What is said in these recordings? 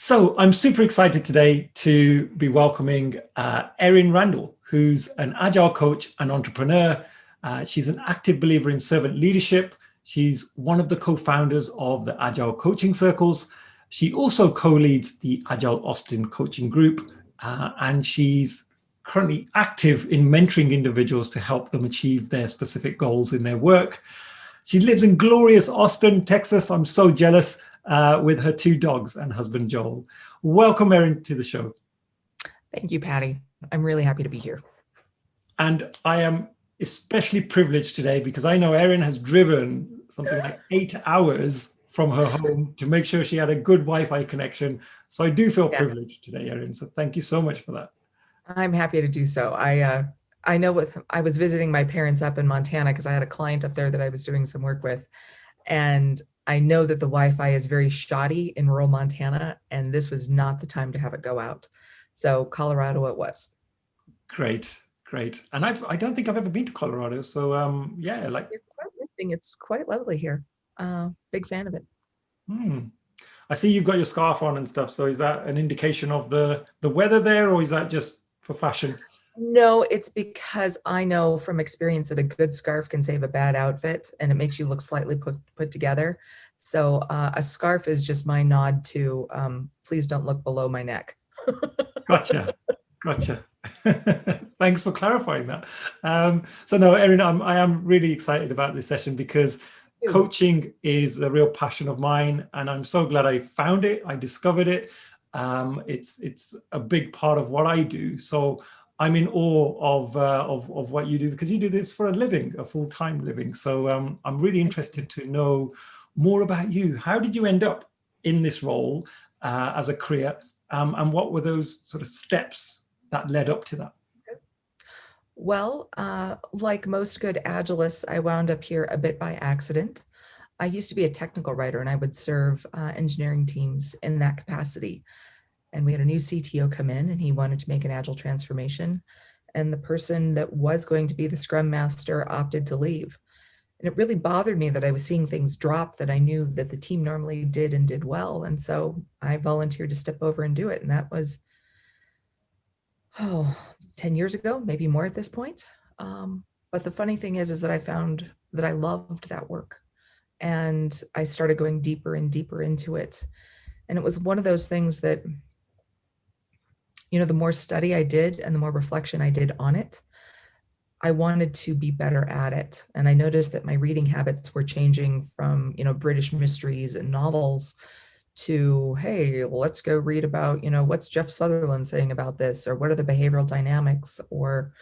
So I'm super excited today to be welcoming Erin Randall, who's an agile coach and entrepreneur. She's an active believer in servant leadership. She's one of the co-founders of the Agile Coaching Circles. She also co-leads the Agile Austin Coaching Group, and she's currently active in mentoring individuals to help them achieve their specific goals in their work. She lives in glorious Austin, Texas. I'm so jealous. With her 2 dogs and husband, Joel. Welcome, Erin, to the show. Thank you, Paddy. I'm really happy to be here. And I am especially privileged today because I know Erin has driven something like 8 hours from her home to make sure she had a good Wi-Fi connection. So I do feel privileged today, Erin. So thank you so much for that. I'm happy to do so. I know I was visiting my parents up in Montana because I had a client up there that I was doing some work with. And I know that the Wi-Fi is very shoddy in rural Montana, and this was not the time to have it go out. So Colorado it was. Great, great. And I don't think I've ever been to Colorado. So yeah, like you're quite listening. It's quite lovely here. Big fan of it. I see you've got your scarf on and stuff. So is that an indication of the weather there, or is that just for fashion? No, it's because I know from experience that a good scarf can save a bad outfit, and it makes you look slightly put together. So a scarf is just my nod to please don't look below my neck. Gotcha. Thanks for clarifying that. So no, Erin, I am really excited about this session because coaching is a real passion of mine, and I'm so glad I found it. I discovered it. It's a big part of what I do. So I'm in awe of what you do because you do this for a living, a full-time living. So I'm really interested to know more about you. How did you end up in this role as a career, and what were those sort of steps that led up to that? Well, like most good Agilists, I wound up here a bit by accident. I used to be a technical writer, and I would serve engineering teams in that capacity. And we had a new CTO come in, and he wanted to make an agile transformation. And the person that was going to be the scrum master opted to leave. And it really bothered me that I was seeing things drop that I knew that the team normally did and did well. And so I volunteered to step over and do it. And that was, 10 years ago, maybe more at this point. But the funny thing is that I found that I loved that work. And I started going deeper and deeper into it. And it was one of those things that, the more study I did and the more reflection I did on it, I wanted to be better at it. And I noticed that my reading habits were changing from, British mysteries and novels to, hey, let's go read about, what's Jeff Sutherland saying about this, or what are the behavioral dynamics, or,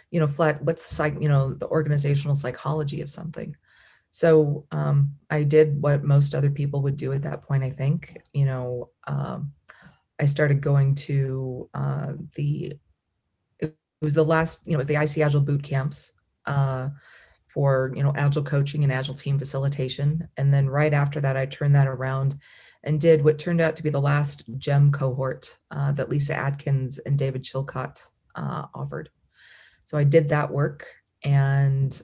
what's the organizational psychology of something. So I did what most other people would do at that point, I think. I started going to it was the IC Agile boot camps for, Agile coaching and Agile team facilitation. And then right after that, I turned that around and did what turned out to be the last GEM cohort that Lisa Atkins and David Chilcott offered. So I did that work and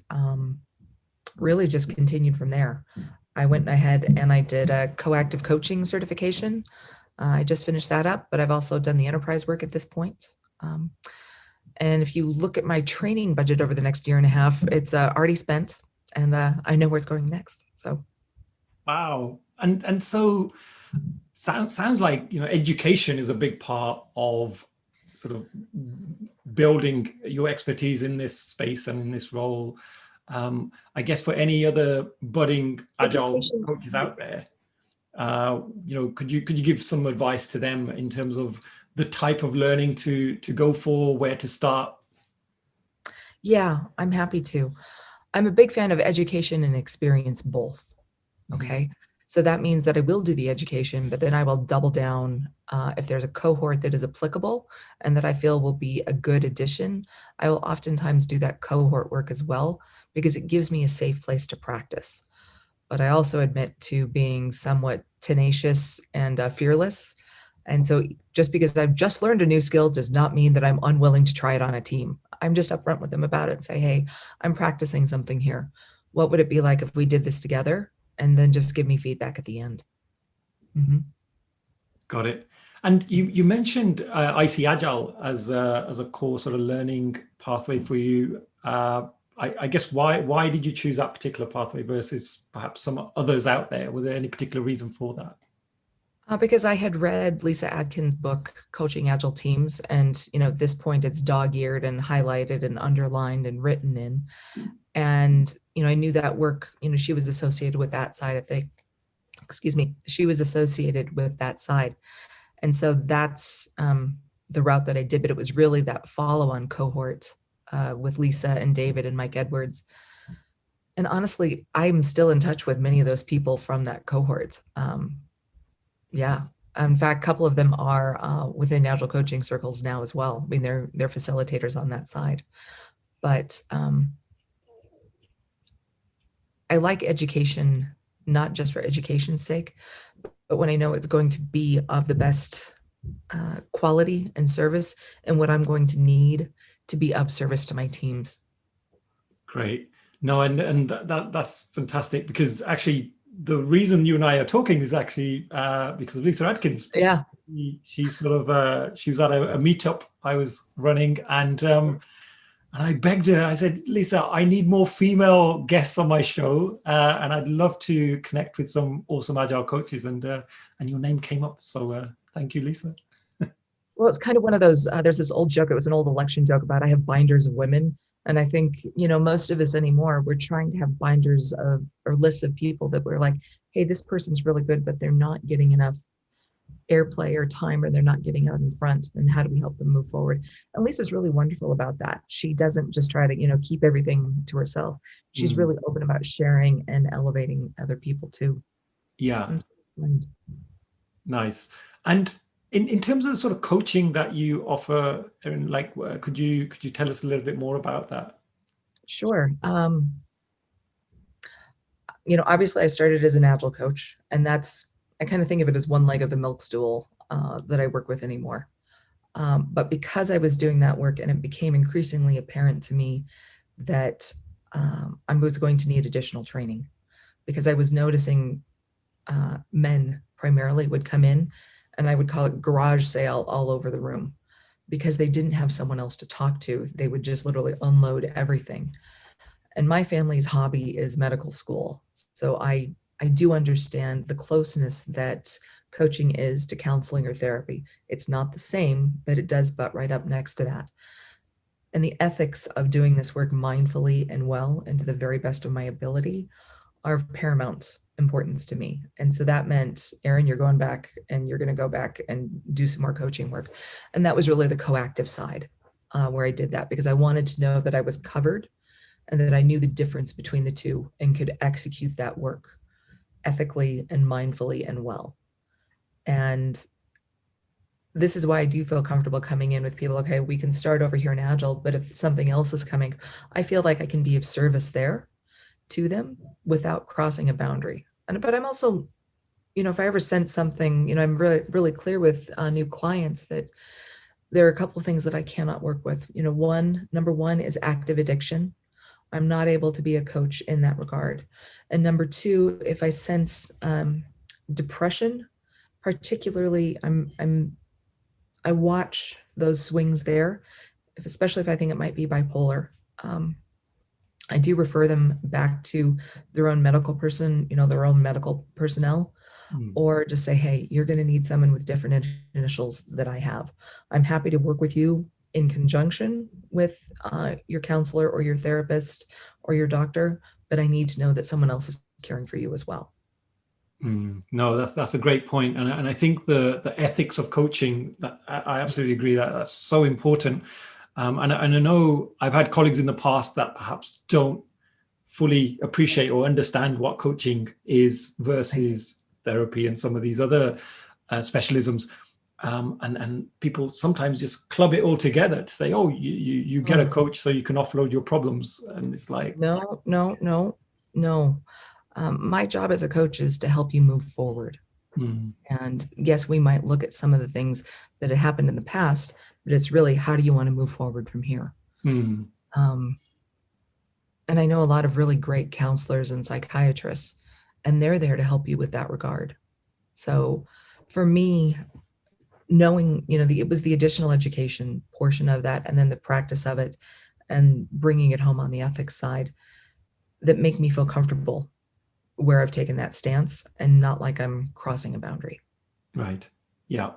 really just continued from there. I went ahead and I did a coactive coaching certification. I just finished that up, but I've also done the enterprise work at this point. And if you look at my training budget over the next year and a half, it's already spent, and I know where it's going next. So, wow, and so sounds like education is a big part of sort of building your expertise in this space and in this role. I guess for any other budding agile coaches out there, could you give some advice to them in terms of the type of learning to go for, where to start? Yeah, I'm happy to. I'm a big fan of education and experience both. Okay. So that means that I will do the education, but then I will double down if there's a cohort that is applicable and that I feel will be a good addition. I will oftentimes do that cohort work as well because it gives me a safe place to practice. But I also admit to being somewhat tenacious and fearless. And so just because I've just learned a new skill does not mean that I'm unwilling to try it on a team. I'm just upfront with them about it and say, hey, I'm practicing something here. What would it be like if we did this together? And then just give me feedback at the end. Got it. And you mentioned I see Agile as a core sort of learning pathway for you. I guess why did you choose that particular pathway versus perhaps some others out there? Was there any particular reason for that? Because I had read Lisa Adkins' book, Coaching Agile Teams, and at this point it's dog-eared and highlighted and underlined and written in. And I knew that work, she was associated with that side of things. Excuse me, she was associated with that side. And so that's the route that I did, but it was really that follow-on cohort with Lisa and David and Mike Edwards. And honestly, I'm still in touch with many of those people from that cohort. Yeah. In fact, a couple of them are within Agile Coaching Circles now as well. I mean, they're facilitators on that side. But I like education, not just for education's sake, but when I know it's going to be of the best quality and service, and what I'm going to need to be of service to my teams. Great. No, and that's fantastic, because actually the reason you and I are talking is actually because of Lisa Adkins. Yeah. She sort of she was at a meetup I was running, and I begged her. I said, Lisa, I need more female guests on my show, and I'd love to connect with some awesome Agile coaches. And your name came up, so thank you, Lisa. Well, it's kind of one of those. There's this old joke. It was an old election joke about I have binders of women. And I think, most of us anymore, we're trying to have binders of or lists of people that we're like, hey, this person's really good, but they're not getting enough airplay or time, or they're not getting out in front. And how do we help them move forward? And Lisa's really wonderful about that. She doesn't just try to, keep everything to herself. She's really open about sharing and elevating other people too. Yeah. Nice. And in terms of the sort of coaching that you offer, Erin, like, could you tell us a little bit more about that? Sure. Obviously I started as an Agile coach, and I kind of think of it as one leg of the milk stool that I work with anymore. But because I was doing that work, and it became increasingly apparent to me that I was going to need additional training, because I was noticing men primarily would come in, and I would call it garage sale all over the room, because they didn't have someone else to talk to. They would just literally unload everything. And my family's hobby is medical school. So I do understand the closeness that coaching is to counseling or therapy. It's not the same, but it does butt right up next to that. And the ethics of doing this work mindfully and well, and to the very best of my ability, are of paramount importance to me. And so that meant, Erin, you're going back, and you're going to go back and do some more coaching work. And that was really the coactive side where I did that, because I wanted to know that I was covered, and that I knew the difference between the two, and could execute that work ethically and mindfully and well. And this is why I do feel comfortable coming in with people. Okay, we can start over here in Agile, but if something else is coming, I feel like I can be of service there to them without crossing a boundary. But I'm also, if I ever sense something, I'm really, really clear with new clients that there are a couple of things that I cannot work with. Number one is active addiction. I'm not able to be a coach in that regard. And number two, if I sense depression, particularly, I watch those swings there, especially if I think it might be bipolar. I do refer them back to their own medical person, their own medical personnel, or just say, hey, you're going to need someone with different initials that I have. I'm happy to work with you in conjunction with your counselor or your therapist or your doctor, but I need to know that someone else is caring for you as well. No, that's a great point. And I think the ethics of coaching, that I absolutely agree that that's so important. And I know I've had colleagues in the past that perhaps don't fully appreciate or understand what coaching is versus therapy and some of these other specialisms. And people sometimes just club it all together to say, oh, you get a coach so you can offload your problems. And it's like, no. My job as a coach is to help you move forward. And yes, we might look at some of the things that had happened in the past, but it's really, how do you want to move forward from here? And I know a lot of really great counselors and psychiatrists, and they're there to help you with that regard. So for me, knowing, it was the additional education portion of that, and then the practice of it and bringing it home on the ethics side that make me feel comfortable where I've taken that stance and not like I'm crossing a boundary. Right. Yeah.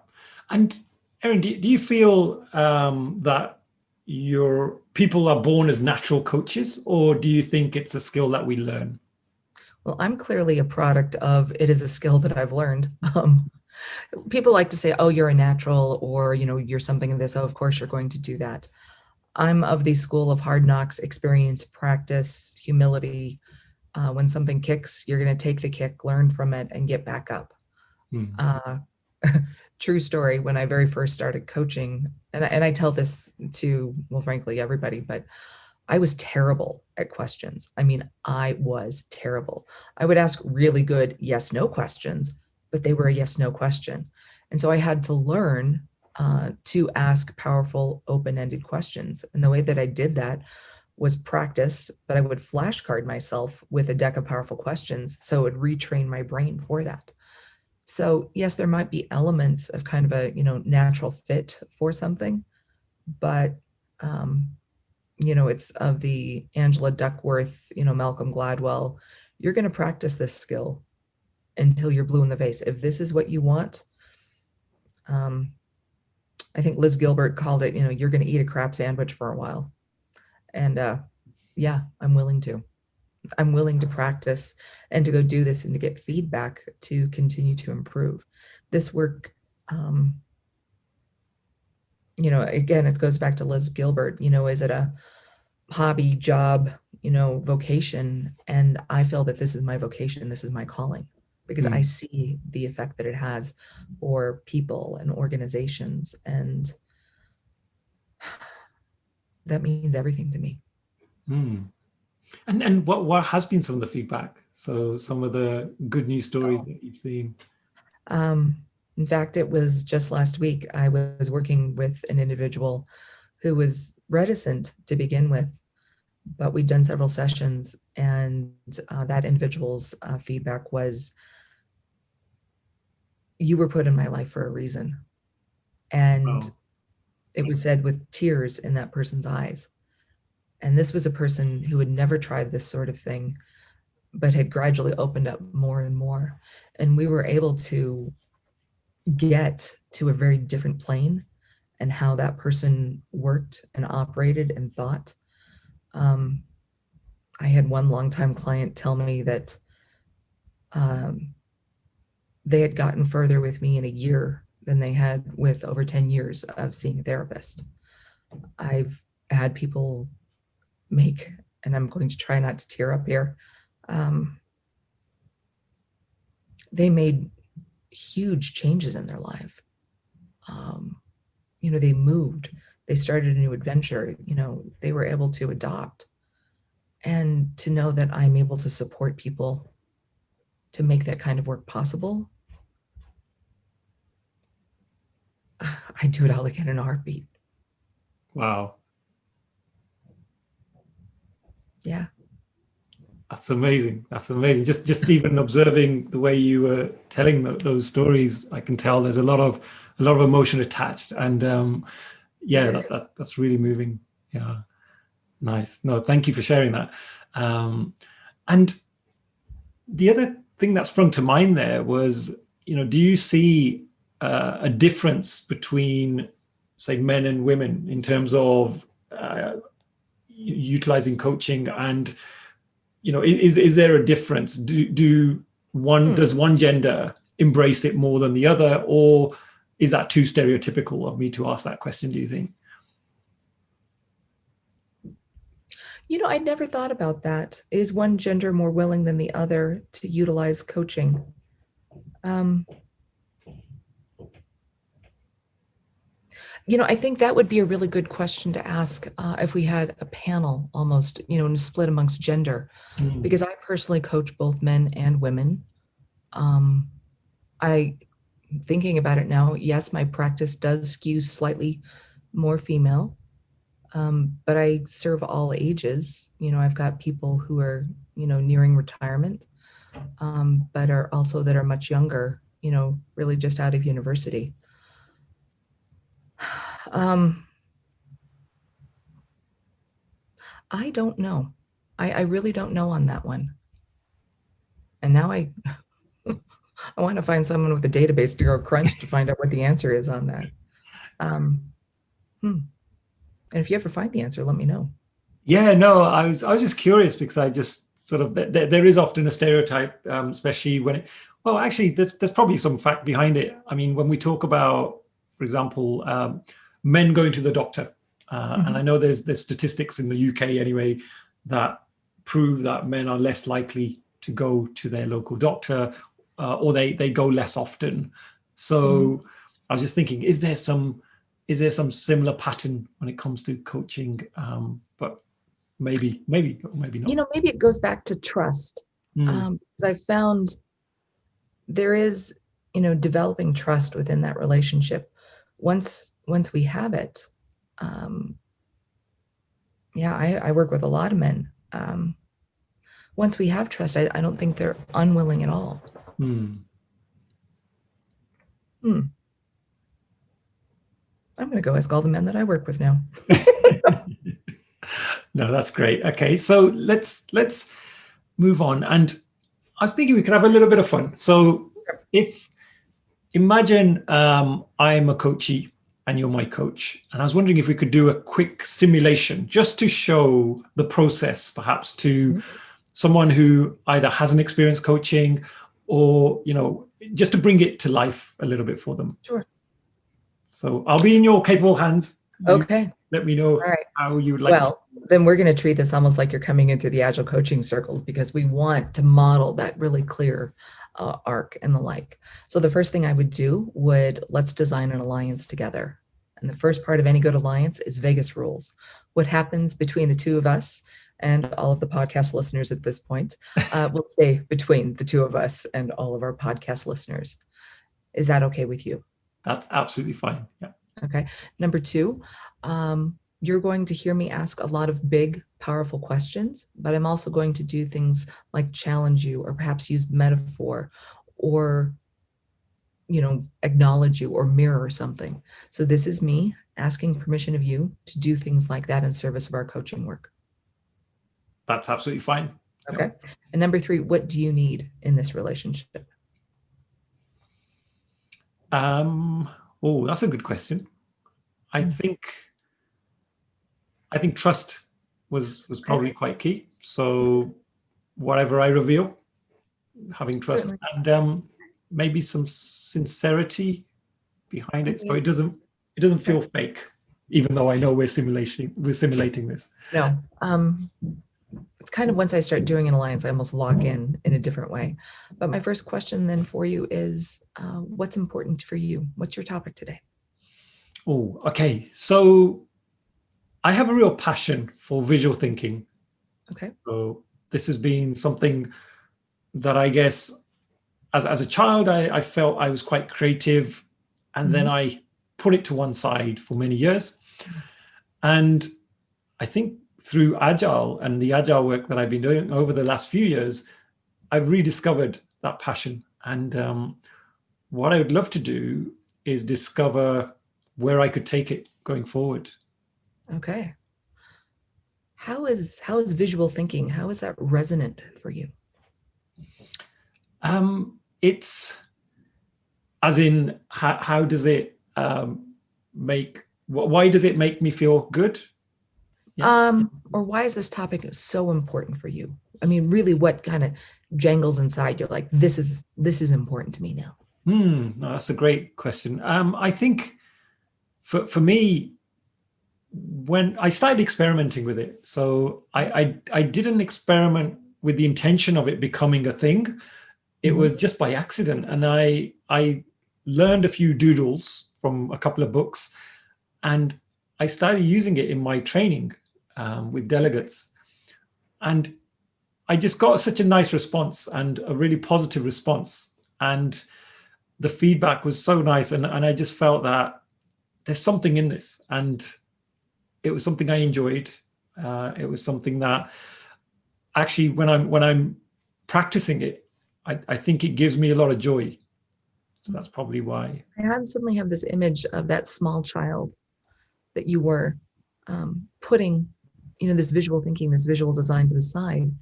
And Erin, do you feel that your people are born as natural coaches, or do you think it's a skill that we learn? Well, I'm clearly a product of it is a skill that I've learned. People like to say, oh, you're a natural, or, you're something in this. Oh, of course you're going to do that. I'm of the school of hard knocks, experience, practice, humility. When something kicks, you're going to take the kick, learn from it, and get back up. True story, when I very first started coaching, and I tell this to, well, frankly, everybody, but I was terrible at questions. I mean, I was terrible. I would ask really good yes, no questions, but they were a yes, no question. And so I had to learn to ask powerful, open-ended questions. And the way that I did that was practice, but I would flashcard myself with a deck of powerful questions. So it would retrain my brain for that. So yes, there might be elements of kind of a, natural fit for something, but, it's of the Angela Duckworth, Malcolm Gladwell, you're going to practice this skill until you're blue in the face. If this is what you want, I think Liz Gilbert called it, you're going to eat a crap sandwich for a while. And yeah, I'm willing to. I'm willing to practice and to go do this and to get feedback to continue to improve this work. Again, it goes back to Liz Gilbert, is it a hobby, job, vocation? And I feel that this is my vocation. This is my calling, because I see the effect that it has for people and organizations. And that means everything to me. And what has been some of the feedback? So some of the good news stories that you've seen. In fact, it was just last week, I was working with an individual who was reticent to begin with, but we'd done several sessions, and that individual's feedback was, you were put in my life for a reason. And it was said with tears in that person's eyes. And this was a person who had never tried this sort of thing, but had gradually opened up more and more. And we were able to get to a very different plane and how that person worked and operated and thought. I had one longtime client tell me that they had gotten further with me in a year than they had with over 10 years of seeing a therapist. I've had people make, and I'm going to try not to tear up here, they made huge changes in their life. They moved, they started a new adventure, they were able to adopt. And to know that I'm able to support people to make that kind of work possible, I'd do it all again in a heartbeat. Wow. Yeah. That's amazing. That's amazing. Just even observing the way you were telling those stories, I can tell there's a lot of emotion attached, and yeah, that's really moving. Yeah, nice. No, thank you for sharing that. And the other thing that sprung to mind there was, do you see a difference between, say, men and women in terms of utilizing coaching? And is there a difference? Does one gender embrace it more than the other, or is that too stereotypical of me to ask that question, do you think? I never thought about that. Is one gender more willing than the other to utilize coaching? I think that would be a really good question to ask if we had a panel almost, and split amongst gender, because I personally coach both men and women. Thinking about it now, yes, my practice does skew slightly more female, but I serve all ages. I've got people who are, nearing retirement, but are also that are much younger, really just out of university. I don't know. I really don't know on that one. And now I want to find someone with a database to go crunch to find out what the answer is on that. And if you ever find the answer, let me know. Yeah, no, I was just curious because I just sort of there is often a stereotype, especially when well, actually, there's probably some fact behind it. I mean, when we talk about, for example, men going to the doctor, and I know there's statistics in the UK anyway that prove that men are less likely to go to their local doctor, or they go less often. So I was just thinking, is there some similar pattern when it comes to coaching? But maybe not. Maybe it goes back to trust. Because I found there is, developing trust within that relationship. Once we have it, I work with a lot of men. Once we have trust, I don't think they're unwilling at all. I'm going to go ask all the men that I work with now. No, that's great. Okay, so let's move on. And I was thinking we could have a little bit of fun. So imagine I'm a coachee and you're my coach. And I was wondering if we could do a quick simulation just to show the process, perhaps to someone who either hasn't experienced coaching or, just to bring it to life a little bit for them. Sure. So I'll be in your capable hands. Okay. Let me know how you would like. Well, then we're going to treat this almost like you're coming in through the Agile Coaching Circles, because we want to model that really clear arc and the like. So the first thing I would do let's design an alliance together. And the first part of any good alliance is Vegas rules. What happens between the two of us and all of the podcast listeners at this point will stay between the two of us and all of our podcast listeners. Is that okay with you? That's absolutely fine. Yeah. Okay. Number two, you're going to hear me ask a lot of big, powerful questions, but I'm also going to do things like challenge you, or perhaps use metaphor, or, acknowledge you or mirror something. So this is me asking permission of you to do things like that in service of our coaching work. That's absolutely fine. Okay. Yep. And number three, what do you need in this relationship? Oh, that's a good question. I think trust was probably quite key. So whatever I reveal, having trust. Certainly. And maybe some sincerity behind it, so it doesn't feel fake, even though I know we're simulating this. No, it's kind of, once I start doing an alliance, I almost lock in a different way. But my first question then for you is, what's important for you? What's your topic today? Oh, okay. So I have a real passion for visual thinking. Okay. So this has been something that I guess as a child, I felt I was quite creative, and then I put it to one side for many years. And I think through Agile and the Agile work that I've been doing over the last few years, I've rediscovered that passion. And what I would love to do is discover where I could take it going forward. Okay. How is visual thinking? How is that resonant for you? It's as in how does it why does it make me feel good? Yeah. Or why is this topic so important for you? I mean, really, what kind of jangles inside you're like, this is important to me now? No, that's a great question. I think for me, when I started experimenting with it, so I didn't experiment with the intention of it becoming a thing. It was just by accident. And I learned a few doodles from a couple of books, and I started using it in my training with delegates. And I just got such a nice response, and a really positive response. And the feedback was so nice. And I just felt that there's something in this. And it was something I enjoyed. It was something that actually, when I'm practicing it, I think it gives me a lot of joy. So that's probably why. I suddenly have this image of that small child that you were putting, this visual thinking, this visual design to the side,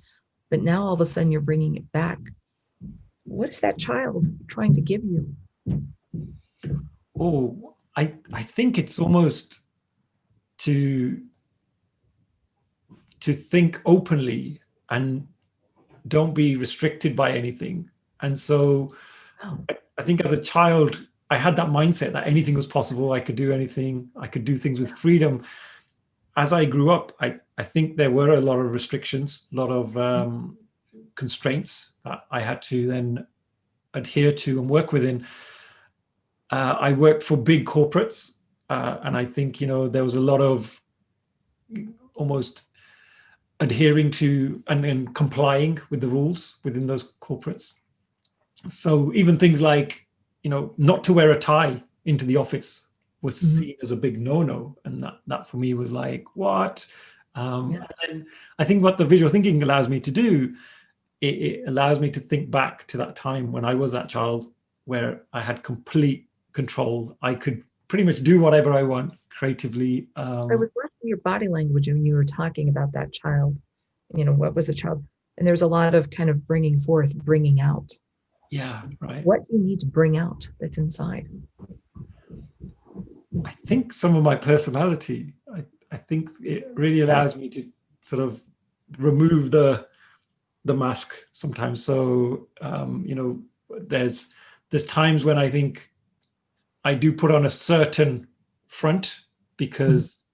but now all of a sudden you're bringing it back. What is that child trying to give you? Oh, I think it's almost to think openly and don't be restricted by anything. And so I think as a child, I had that mindset that anything was possible. I could do anything. I could do things with freedom. As I grew up, I think there were a lot of restrictions, a lot of constraints that I had to then adhere to and work within. I worked for big corporates, and I think, there was a lot of almost adhering to and complying with the rules within those corporates. So even things like, not to wear a tie into the office was seen as a big no-no. And that for me was like, what? And then I think what the visual thinking allows me to do, it allows me to think back to that time when I was that child where I had complete control. I could pretty much do whatever I want creatively. I was watching your body language when you were talking about that child. What was the child? And there's a lot of kind of bringing forth, bringing out. Yeah, right. What do you need to bring out that's inside? I think some of my personality. I think it really allows me to sort of remove the mask sometimes. So there's times when I think I do put on a certain front because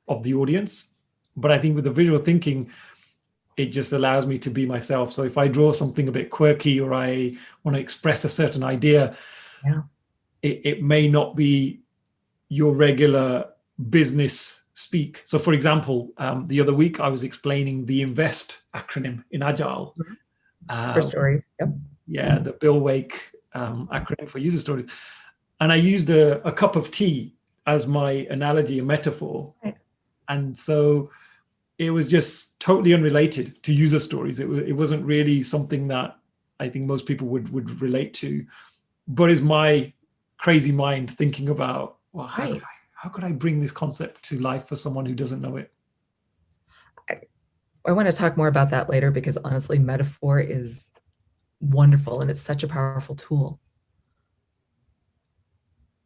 of the audience, but I think with the visual thinking, it just allows me to be myself. So if I draw something a bit quirky or I want to express a certain idea, it may not be your regular business speak. So for example, the other week I was explaining the INVEST acronym in Agile. For stories. Yep. Yeah, the Bill Wake acronym for user stories. And I used a cup of tea as my analogy, a metaphor. Right. And so it was just totally unrelated to user stories. It wasn't really something that I think most people would relate to, but is my crazy mind thinking about, well, how could I bring this concept to life for someone who doesn't know it? I want to talk more about that later because honestly, metaphor is wonderful and it's such a powerful tool.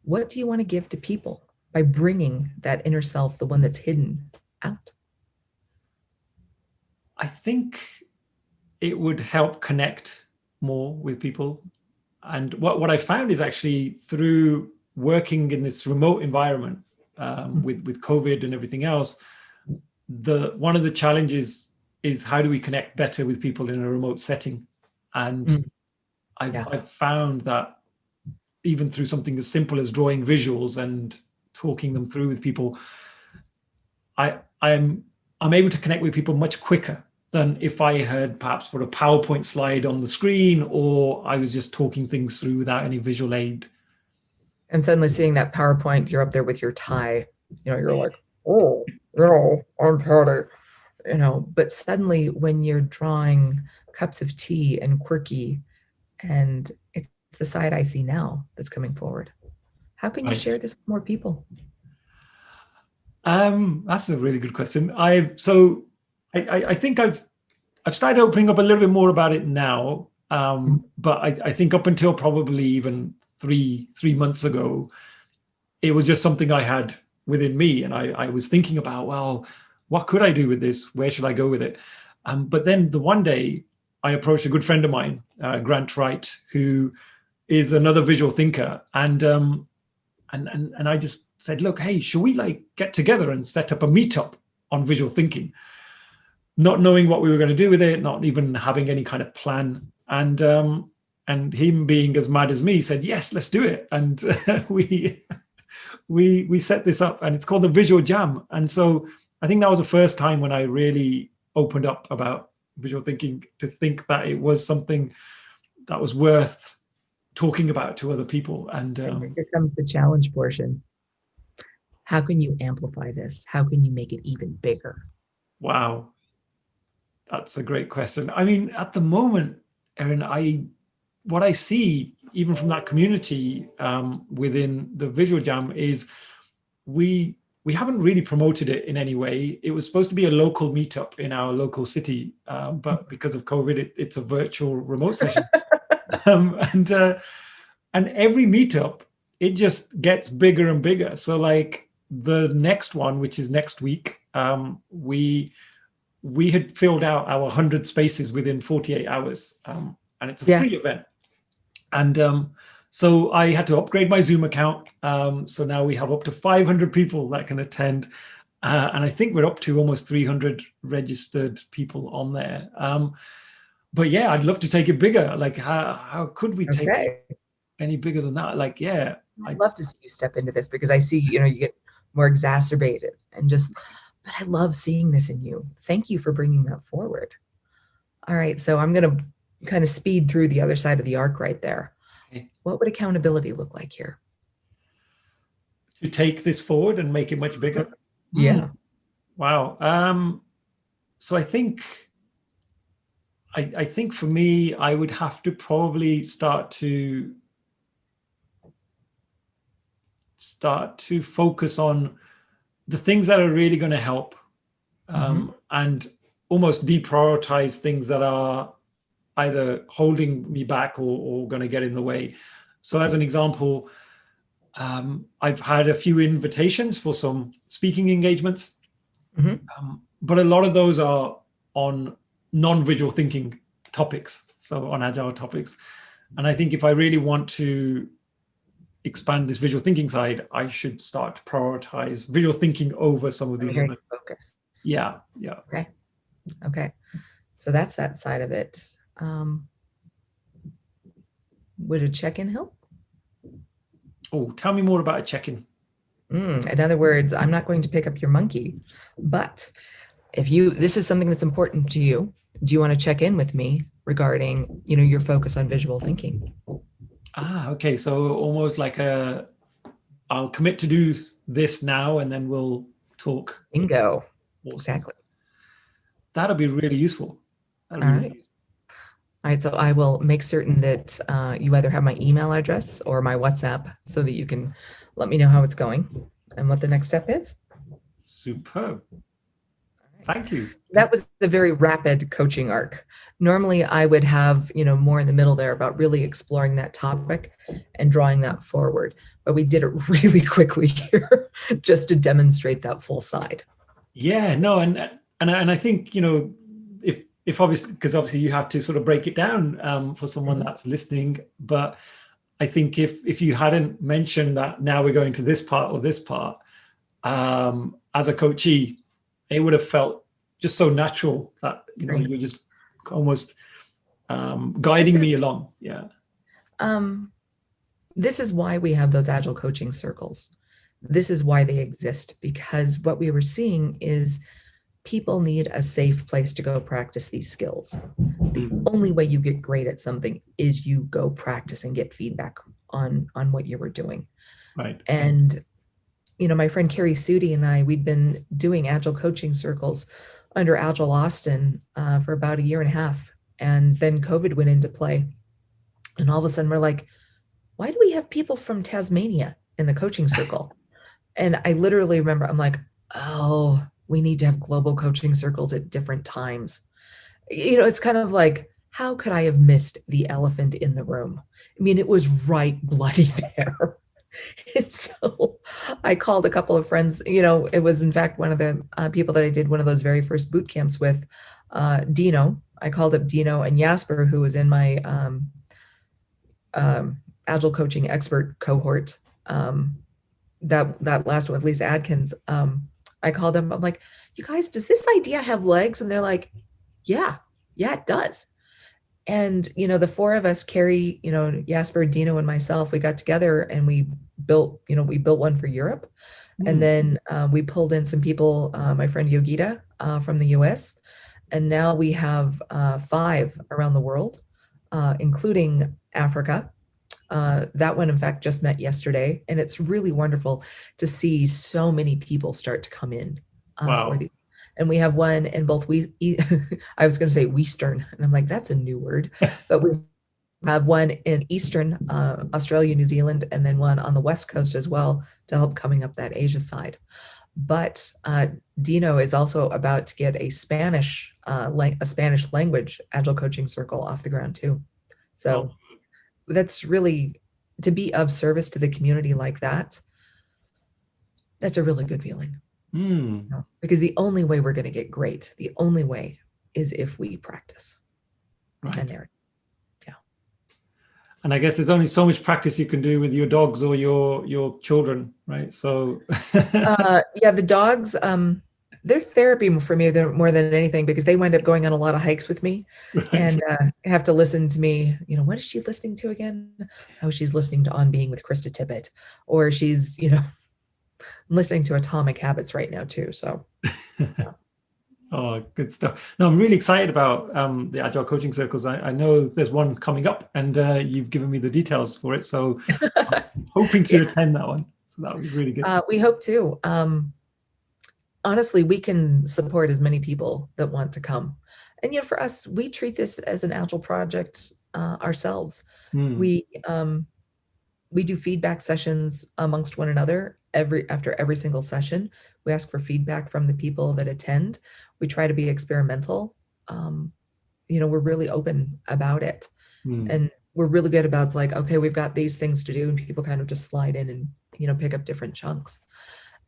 What do you want to give to people by bringing that inner self, the one that's hidden, out? I think it would help connect more with people. And what I found is actually through working in this remote environment with COVID and everything else, one of the challenges is how do we connect better with people in a remote setting? And I've found that even through something as simple as drawing visuals and talking them through with people, I'm able to connect with people much quicker than if I had perhaps put a PowerPoint slide on the screen or I was just talking things through without any visual aid. And suddenly seeing that PowerPoint, you're up there with your tie, you're like, oh, I'm Paddy, but suddenly when you're drawing cups of tea and quirky, and it's the side I see now that's coming forward. How can you share this with more people? That's a really good question. I think I've started opening up a little bit more about it now. But I think up until probably even three months ago, it was just something I had within me. And I was thinking about, well, what could I do with this? Where should I go with it? But then the one day I approached a good friend of mine, Grant Wright, who is another visual thinker. And I just said, look, hey, should we get together and set up a meetup on visual thinking? Not knowing what we were going to do with it, not even having any kind of plan. And him being as mad as me said, yes, let's do it. And we set this up, and it's called the Visual Jam. And so I think that was the first time when I really opened up about visual thinking, to think that it was something that was worth talking about to other people. And here comes the challenge portion. How can you amplify this? How can you make it even bigger? Wow. That's a great question. I mean, at the moment, Erin, what I see, even from that community within the Visual Jam, is we we haven't really promoted it in any way. It was supposed to be a local meetup in our local city, but because of COVID, it's a virtual remote session. And every meetup, it just gets bigger and bigger. So like the next one, which is next week, we had filled out our 100 spaces within 48 hours, and it's a free event. And so I had to upgrade my Zoom account. So now we have up to 500 people that can attend. And I think we're up to almost 300 registered people on there. But yeah, I'd love to take it bigger. Like how could we take it any bigger than that? Like, yeah. I'd love to see you step into this, because I see, you get more exacerbated and just, but I love seeing this in you. Thank you for bringing that forward. All right. So I'm going to kind of speed through the other side of the arc right there. What would accountability look like here? To take this forward and make it much bigger? Yeah. Wow. So I think for me, I would have to probably start to focus on the things that are really going to help, and almost deprioritize things that are either holding me back or going to get in the way. So as an example, I've had a few invitations for some speaking engagements, but a lot of those are on non-visual thinking topics, so on agile topics. And I think if I really want to expand this visual thinking side, I should start to prioritize visual thinking over some of these other focus. Yeah. Okay. So that's that side of it. Would a check-in help? Oh, tell me more about a check-in. In other words, I'm not going to pick up your monkey, but if this is something that's important to you, do you want to check in with me regarding, your focus on visual thinking? Okay. So almost like I'll commit to do this now, and then we'll talk. Bingo. Awesome. Exactly. That'll be really useful. All right. So I will make certain that you either have my email address or my WhatsApp, so that you can let me know how it's going and what the next step is. Superb. Thank you. That was a very rapid coaching arc. Normally I would have, more in the middle there about really exploring that topic and drawing that forward. But we did it really quickly here just to demonstrate that full side. Yeah, no. And I think, if obviously, because obviously you have to sort of break it down for someone that's listening. But I think if you hadn't mentioned that now we're going to this part or this part, as a coachee, it would have felt just so natural that, you're just almost guiding me along. Yeah. This is why we have those Agile Coaching Circles. This is why they exist, because what we were seeing is people need a safe place to go practice these skills. The only way you get great at something is you go practice and get feedback on what you were doing. Right. And, my friend Carrie Sudi and I, we'd been doing Agile Coaching Circles under Agile Austin for about 1.5 years. And then COVID went into play. And all of a sudden we're like, why do we have people from Tasmania in the coaching circle? And I literally remember, I'm like, oh, we need to have global coaching circles at different times. It's kind of like, how could I have missed the elephant in the room? I mean, it was right bloody there. And so I called a couple of friends, it was in fact one of the people that I did one of those very first boot camps with, Dino. I called up Dino and Jasper, who was in my Agile Coaching Expert cohort. That last one with Lisa Adkins. I called them. I'm like, you guys, does this idea have legs? And they're like, yeah, it does. And, the four of us, Carrie, Jasper, Dino, and myself, we got together and we built one for Europe. And then we pulled in some people, my friend Yogita from the US. And now we have 5 around the world, including Africa. That one, in fact, just met yesterday. And it's really wonderful to see so many people start to come in. Wow. And we have one in both, I was going to say Western, and I'm like, that's a new word. But we have one in Eastern Australia, New Zealand, and then one on the West Coast as well to help coming up that Asia side. But Dino is also about to get a Spanish language Agile Coaching Circle off the ground too. So that's really, to be of service to the community like that, that's a really good feeling. Because the only way we're going to get great, the only way is if we practice. Right. And there, yeah. And I guess there's only so much practice you can do with your dogs or your children, right? So yeah, the dogs, they're therapy for me more than anything, because they wind up going on a lot of hikes with me. Right. And have to listen to me, what is she listening to again? Oh, she's listening to On Being with Krista Tippett, or she's, I'm listening to Atomic Habits right now too. So yeah. Oh, good stuff. No, I'm really excited about the Agile Coaching Circles. I know there's one coming up, and you've given me the details for it. So I'm hoping to attend that one. So that would be really good. We hope to. Honestly, we can support as many people that want to come. And for us, we treat this as an Agile project ourselves. We do feedback sessions amongst one another after every single session. We ask for feedback from the people that attend. We try to be experimental. We're really open about it. And we're really good about, it's like, okay, we've got these things to do, and people kind of just slide in and, pick up different chunks.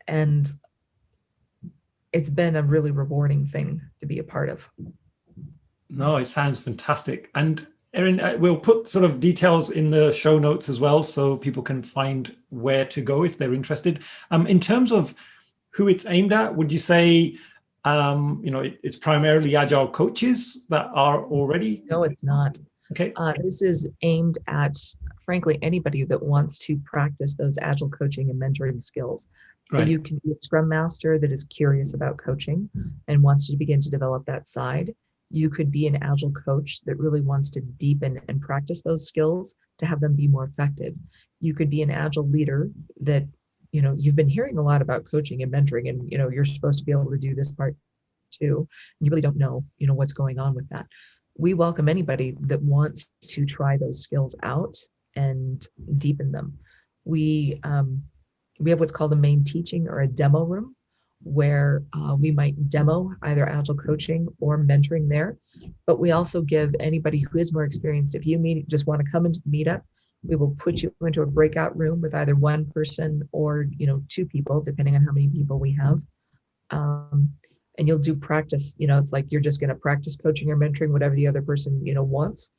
And it's been a really rewarding thing to be a part of. No, it sounds fantastic. And Erin, we'll put sort of details in the show notes as well, so people can find where to go if they're interested. In terms of who it's aimed at, would you say, it's primarily Agile coaches that are already? No, it's not. Okay. This is aimed at, frankly, anybody that wants to practice those Agile coaching and mentoring skills. So you can be a Scrum Master that is curious about coaching and wants to begin to develop that side. You could be an Agile coach that really wants to deepen and practice those skills to have them be more effective. You could be an Agile leader that, you've been hearing a lot about coaching and mentoring, and, you're supposed to be able to do this part too. And you really don't know, what's going on with that. We welcome anybody that wants to try those skills out and deepen them. We have what's called a main teaching or a demo room, where we might demo either Agile coaching or mentoring there. But we also give anybody who is more experienced, if you just want to come into the meetup, we will put you into a breakout room with either one person or, 2 people, depending on how many people we have. And you'll do practice, it's like you're just going to practice coaching or mentoring, whatever the other person, wants,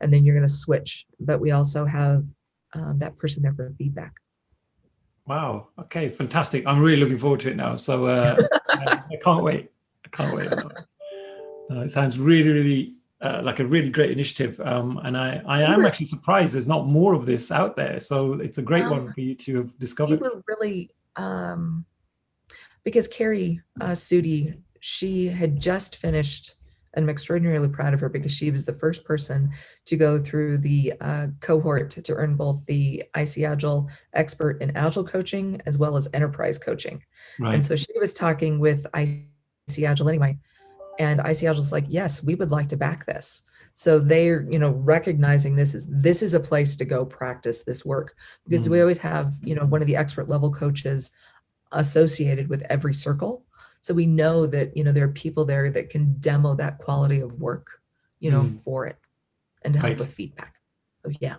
and then you're going to switch. But we also have that person there for feedback. Wow. Okay. Fantastic. I'm really looking forward to it now. So I can't wait. It sounds really, really like a really great initiative. And I am actually surprised there's not more of this out there. So it's a great one for you to have discovered. We were really, because Carrie Sudi, she had just finished, and I'm extraordinarily proud of her, because she was the first person to go through the cohort to earn both the IC Agile expert in Agile coaching as well as enterprise coaching. Right. And so she was talking with IC Agile anyway, and IC Agile's like, yes, we would like to back this. So they're, recognizing this is a place to go practice this work, because we always have, one of the expert level coaches associated with every circle. So we know that, there are people there that can demo that quality of work, for it, and to help with feedback. So yeah.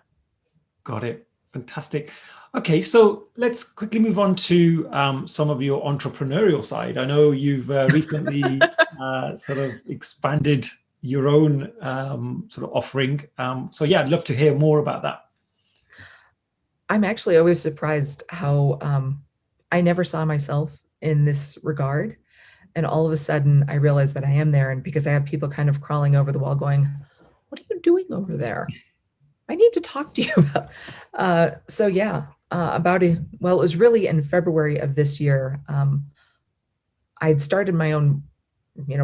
Got it. Fantastic. Okay, so let's quickly move on to some of your entrepreneurial side. I know you've recently sort of expanded your own sort of offering. So yeah, I'd love to hear more about that. I'm actually always surprised how I never saw myself in this regard. And all of a sudden I realized that I am there. And because I have people kind of crawling over the wall going, what are you doing over there? I need to talk to you about. So yeah, it was really in February of this year. I'd started my own,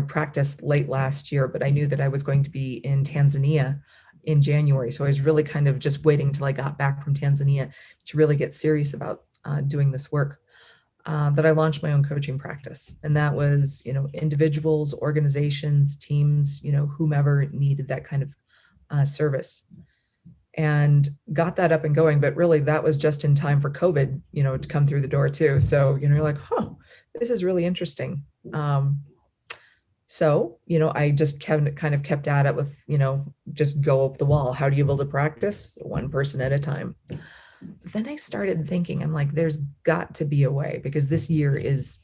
practice late last year, but I knew that I was going to be in Tanzania in January. So I was really kind of just waiting till I got back from Tanzania to really get serious about doing this work. That I launched my own coaching practice. And that was, individuals, organizations, teams, whomever needed that kind of service. And got that up and going. But really, that was just in time for COVID, to come through the door too. So, you're like, this is really interesting. So, I just kind of kept at it with, just go up the wall. How do you build a practice? One person at a time. But then I started thinking, I'm like, there's got to be a way, because this year is,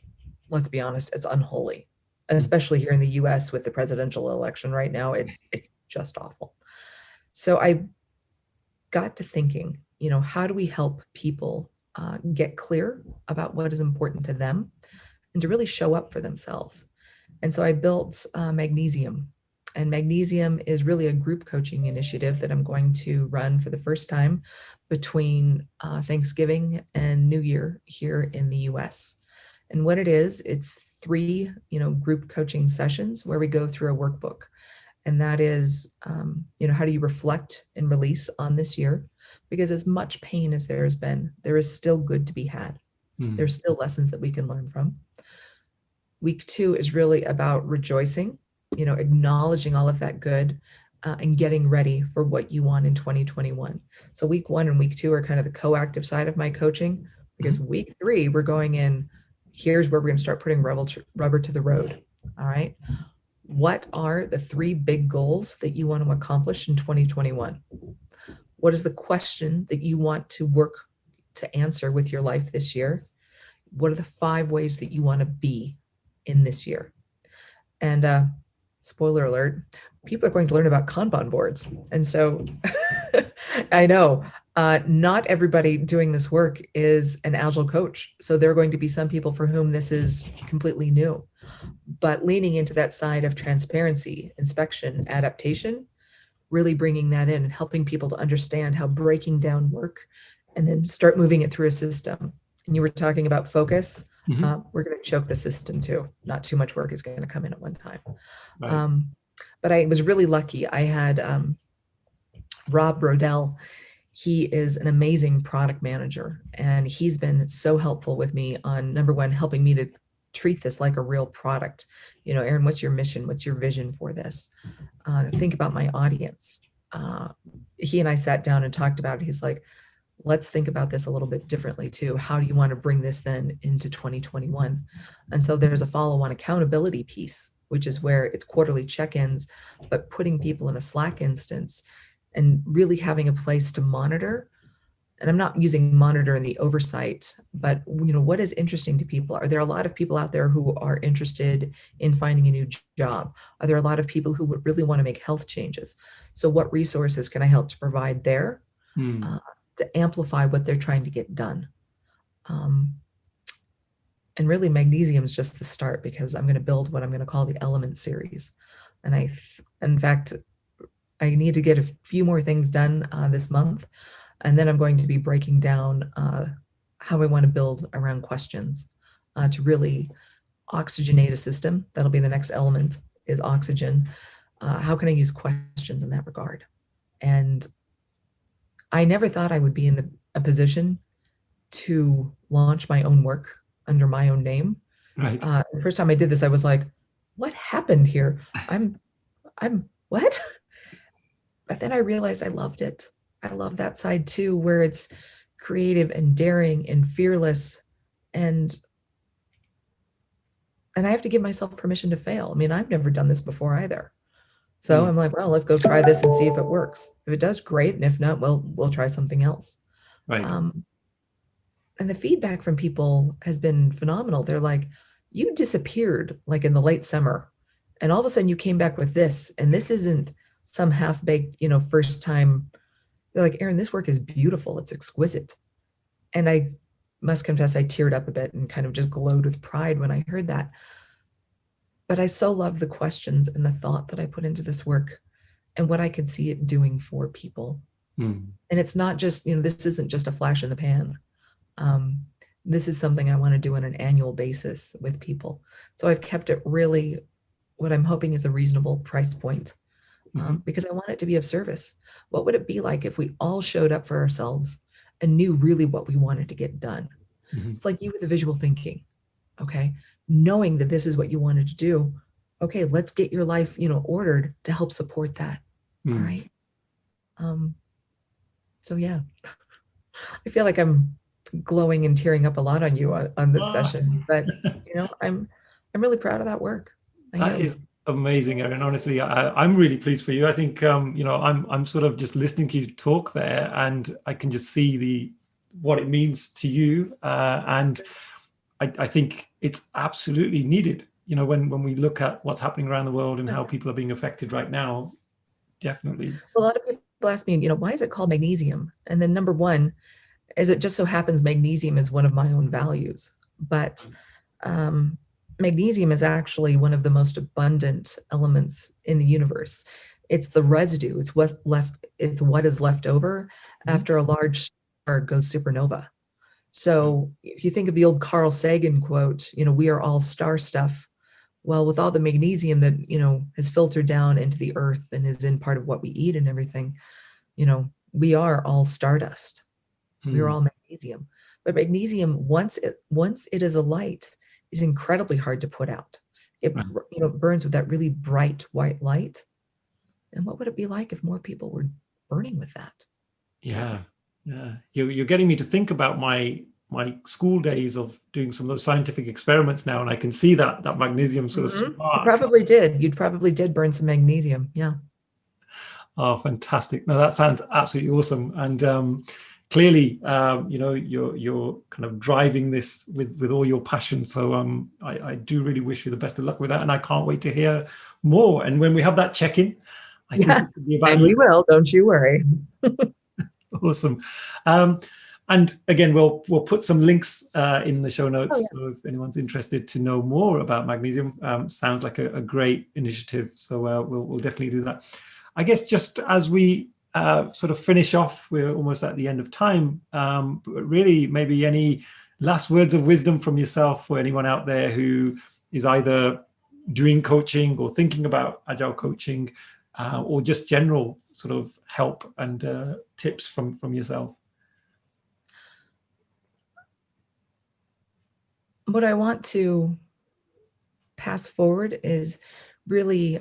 let's be honest, it's unholy, especially here in the US with the presidential election right now. It's just awful. So I got to thinking, how do we help people get clear about what is important to them and to really show up for themselves? And so I built Magnesium. And Magnesium is really a group coaching initiative that I'm going to run for the first time between Thanksgiving and New Year here in the US. And what it is, it's 3, group coaching sessions where we go through a workbook. And that is, how do you reflect and release on this year? Because as much pain as there has been, there is still good to be had. There's still lessons that we can learn from. Week 2 is really about rejoicing, acknowledging all of that good and getting ready for what you want in 2021. So week 1 and week 2 are kind of the coactive side of my coaching, because week 3, we're going in, here's where we're going to start putting rubber to the road. All right. What are the 3 big goals that you want to accomplish in 2021? What is the question that you want to work to answer with your life this year? What are the 5 ways that you want to be in this year? And spoiler alert, people are going to learn about Kanban boards. And so I know not everybody doing this work is an Agile coach. So there are going to be some people for whom this is completely new. But leaning into that side of transparency, inspection, adaptation, really bringing that in and helping people to understand how breaking down work and then start moving it through a system. And you were talking about focus. We're going to choke the system too. Not too much work is going to come in at one time. Right. But I was really lucky. I had Rob Brodell. He is an amazing product manager, and he's been so helpful with me on, number one, helping me to treat this like a real product. Erin, what's your mission? What's your vision for this? Think about my audience. He and I sat down and talked about it. He's like, let's think about this a little bit differently too. How do you want to bring this then into 2021? And so there's a follow-on accountability piece, which is where it's quarterly check-ins, but putting people in a Slack instance and really having a place to monitor. And I'm not using monitor in the oversight, but what is interesting to people? Are there a lot of people out there who are interested in finding a new job? Are there a lot of people who would really want to make health changes? So what resources can I help to provide there to amplify what they're trying to get done? And really Magnesium is just the start, because I'm going to build what I'm going to call the Element series. And in fact, I need to get a few more things done this month. And then I'm going to be breaking down how I want to build around questions to really oxygenate a system. That'll be the next element, is oxygen. How can I use questions in that regard? And I never thought I would be in a position to launch my own work under my own name. Right. The first time I did this, I was like, what happened here? I'm what? But then I realized I loved it. I love that side too, where it's creative and daring and fearless. And I have to give myself permission to fail. I mean, I've never done this before either. So I'm like, well, let's go try this and see if it works. If it does, great. And if not, we'll try something else. Right. And the feedback from people has been phenomenal. They're like, you disappeared like in the late summer, and all of a sudden you came back with this, and this isn't some half-baked, first time. They're like, Erin, this work is beautiful. It's exquisite. And I must confess, I teared up a bit and kind of just glowed with pride when I heard that. But I so love the questions and the thought that I put into this work and what I could see it doing for people. And it's not just, this isn't just a flash in the pan. This is something I want to do on an annual basis with people. So I've kept it really what I'm hoping is a reasonable price point. Because I want it to be of service. What would it be like if we all showed up for ourselves and knew really what we wanted to get done? It's like you with the visual thinking, okay? Knowing that this is what you wanted to do. Okay, let's get your life, ordered to help support that. All right. So yeah, I feel like I'm glowing and tearing up a lot on you on this session, but I'm really proud of that work. That is amazing, Erin. Honestly, I'm really pleased for you. I think I'm sort of just listening to you talk there, and I can just see what it means to you, and I think it's absolutely needed. When we look at what's happening around the world and how people are being affected right now, definitely. A lot of people ask me, why is it called magnesium? And then number one is it just so happens magnesium is one of my own values, but magnesium is actually one of the most abundant elements in the universe. It's the residue. It's what's left. It's what is left over after a large star goes supernova. So if you think of the old Carl Sagan quote, we are all star stuff. Well, with all the magnesium that, has filtered down into the earth and is in part of what we eat and everything, we are all stardust. We are all magnesium. But magnesium, once it is a light, is incredibly hard to put out. It burns with that really bright white light. And what would it be like if more people were burning with that? Yeah. You're getting me to think about my school days of doing some of those scientific experiments now, and I can see that magnesium sort of spark. You probably did burn some magnesium. Yeah. Oh, fantastic. No, that sounds absolutely awesome. And clearly, you're kind of driving this with all your passion. So I do really wish you the best of luck with that. And I can't wait to hear more. And when we have that check-in, I think it could be about and we will, don't you worry. Awesome. And again, we'll put some links in the show notes. So if anyone's interested to know more about magnesium, sounds like a great initiative. So we'll definitely do that. I guess just as we sort of finish off, we're almost at the end of time, but really maybe any last words of wisdom from yourself for anyone out there who is either doing coaching or thinking about agile coaching, or just general sort of help and tips from yourself. What I want to pass forward is really,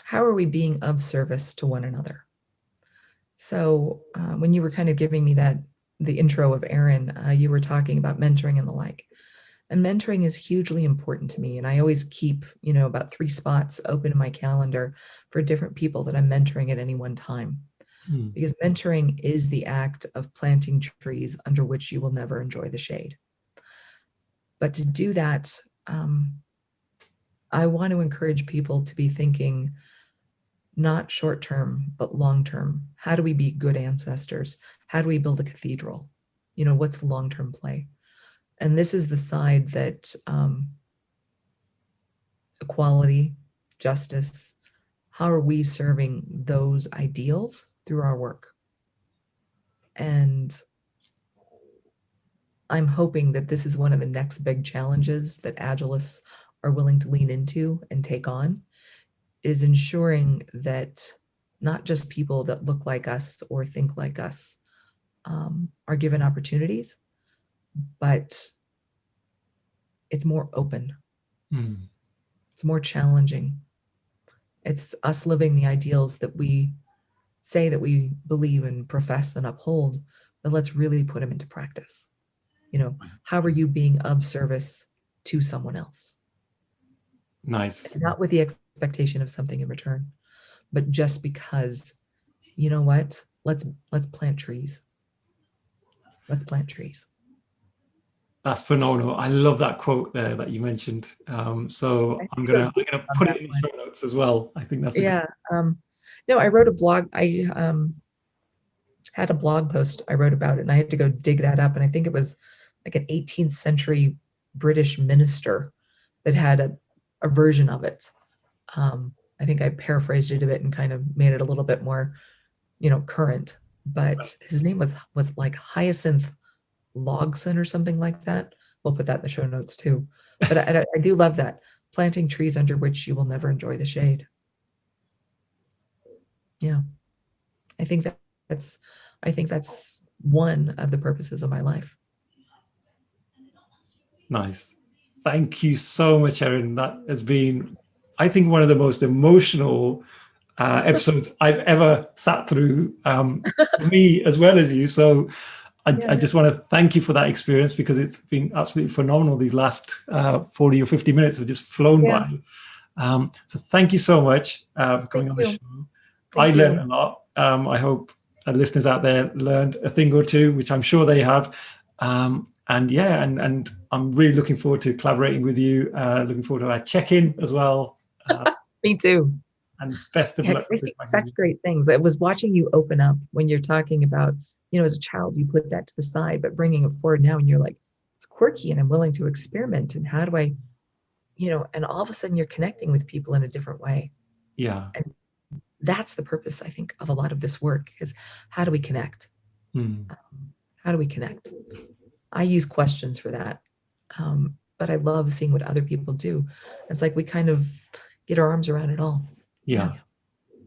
how are we being of service to one another? So when you were kind of giving me the intro of Erin, you were talking about mentoring and the like. And mentoring is hugely important to me. And I always keep, about 3 spots open in my calendar for different people that I'm mentoring at any one time. Because mentoring is the act of planting trees under which you will never enjoy the shade. But to do that, I want to encourage people to be thinking not short-term, but long-term. How do we be good ancestors? How do we build a cathedral? What's the long-term play? And this is the side that equality, justice, how are we serving those ideals through our work? And I'm hoping that this is one of the next big challenges that Agilists are willing to lean into and take on, is ensuring that not just people that look like us or think like us are given opportunities, but it's more open. It's more challenging. It's us living the ideals that we say that we believe and profess and uphold, but let's really put them into practice. How are you being of service to someone else? Nice. Not with the expectation of something in return, but just because, you know what? Let's plant trees. Let's plant trees. That's phenomenal. I love that quote there that you mentioned. So I'm gonna put it in the show notes as well. I think that's no, I wrote a blog. I had a blog post I wrote about it, and I had to go dig that up. And I think it was like an 18th century British minister that had a version of it. I think I paraphrased it a bit and kind of made it a little bit more, current. But his name was like Hyacinth Logson or something like that. We'll put that in the show notes too. But I do love that. Planting trees under which you will never enjoy the shade. Yeah. I think that's one of the purposes of my life. Nice. Thank you so much, Erin. That has been, I think, one of the most emotional episodes I've ever sat through, for me as well as you. So I just want to thank you for that experience, because it's been absolutely phenomenal. These last 40 or 50 minutes have just flown by. So thank you so much for coming on the show. I learned a lot. I hope listeners out there learned a thing or two, which I'm sure they have. And yeah, and I'm really looking forward to collaborating with you. Looking forward to our check-in as well. Me too. And best of luck. Chrissy, such great things. I was watching you open up when you're talking about, as a child, you put that to the side, but bringing it forward now, and you're like, it's quirky and I'm willing to experiment. And how do I, and all of a sudden you're connecting with people in a different way. Yeah. And that's the purpose, I think, of a lot of this work, is how do we connect? How do we connect? I use questions for that. But I love seeing what other people do. It's like we kind of get our arms around it all. Yeah.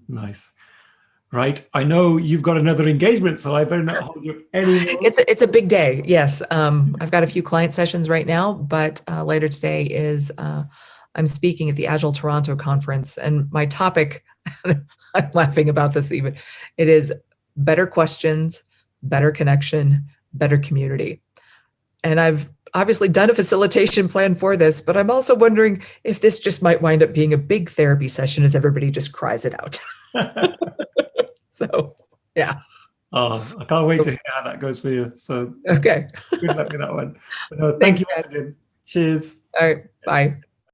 Nice. Right. I know you've got another engagement, so I better not hold you up anymore. It's a big day. Yes. I've got a few client sessions right now, but later today is I'm speaking at the Agile Toronto conference, and my topic, I'm laughing about this even, it is better questions, better connection, better community. And I've obviously done a facilitation plan for this, but I'm also wondering if this just might wind up being a big therapy session as everybody just cries it out. So, yeah. Oh, I can't wait to hear how that goes for you. So, okay. Good luck with that one. But no, thank you once again. Cheers. All right. Bye.